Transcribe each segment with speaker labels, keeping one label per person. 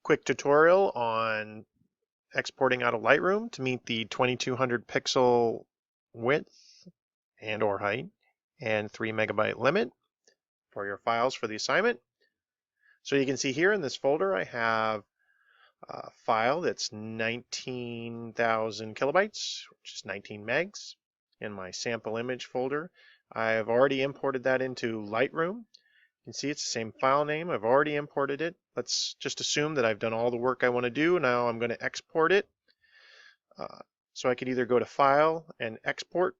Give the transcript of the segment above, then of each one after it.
Speaker 1: quick tutorial on exporting out of Lightroom to meet the 2200 pixel width and or height and 3 megabyte limit for your files for the assignment. So you can see here in this folder I have a file that's 19,000 kilobytes, which is 19 megs. In my sample image folder, I've already imported that into Lightroom. You can see it's the same file name. I've already imported it. Let's just assume that I've done all the work I want to do. Now I'm going to export it. So I could either go to File and Export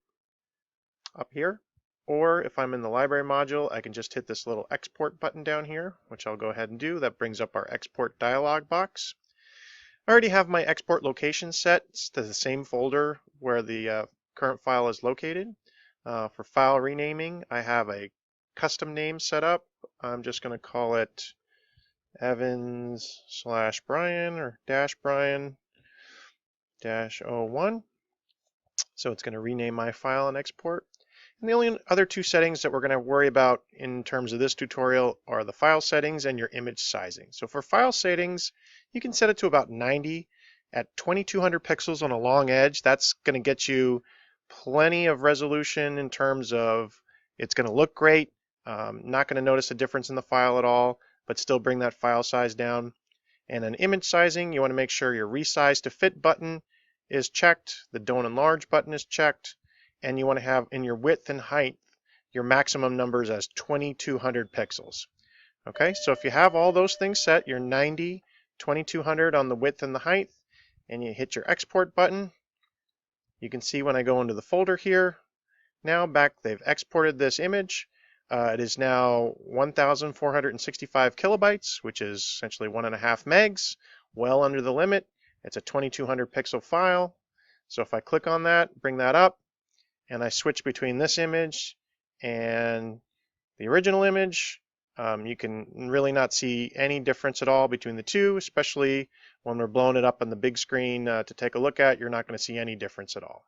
Speaker 1: up here, or if I'm in the library module, I can just hit this little export button down here, which I'll go ahead and do. That brings up our export dialog box. I already have my export location set to the same folder where the current file is located. For file renaming, I have a custom name set up. I'm just going to call it Evans/Brian or -Brian -01. So it's going to rename my file and export. And the only other two settings that we're going to worry about in terms of this tutorial are the file settings and your image sizing. So for file settings, you can set it to about 90 at 2200 pixels on a long edge. That's going to get you plenty of resolution in terms of it's going to look great. Not going to notice a difference in the file at all, but still bring that file size down. And an image sizing, you want to make sure your resize to fit button is checked, the don't enlarge button is checked, and you want to have in your width and height your maximum numbers as 2200 pixels. Okay, so if you have all those things set, you're 90, 2200 on the width and the height, and you hit your export button, you can see when I go into the folder here, now they've exported this image. It is now 1,465 kilobytes, which is essentially 1.5 megs, well under the limit. It's a 2200 pixel file. So if I click on that, bring that up, and I switch between this image and the original image, you can really not see any difference at all between the two, especially when we're blowing it up on the big screen to take a look at. You're not going to see any difference at all.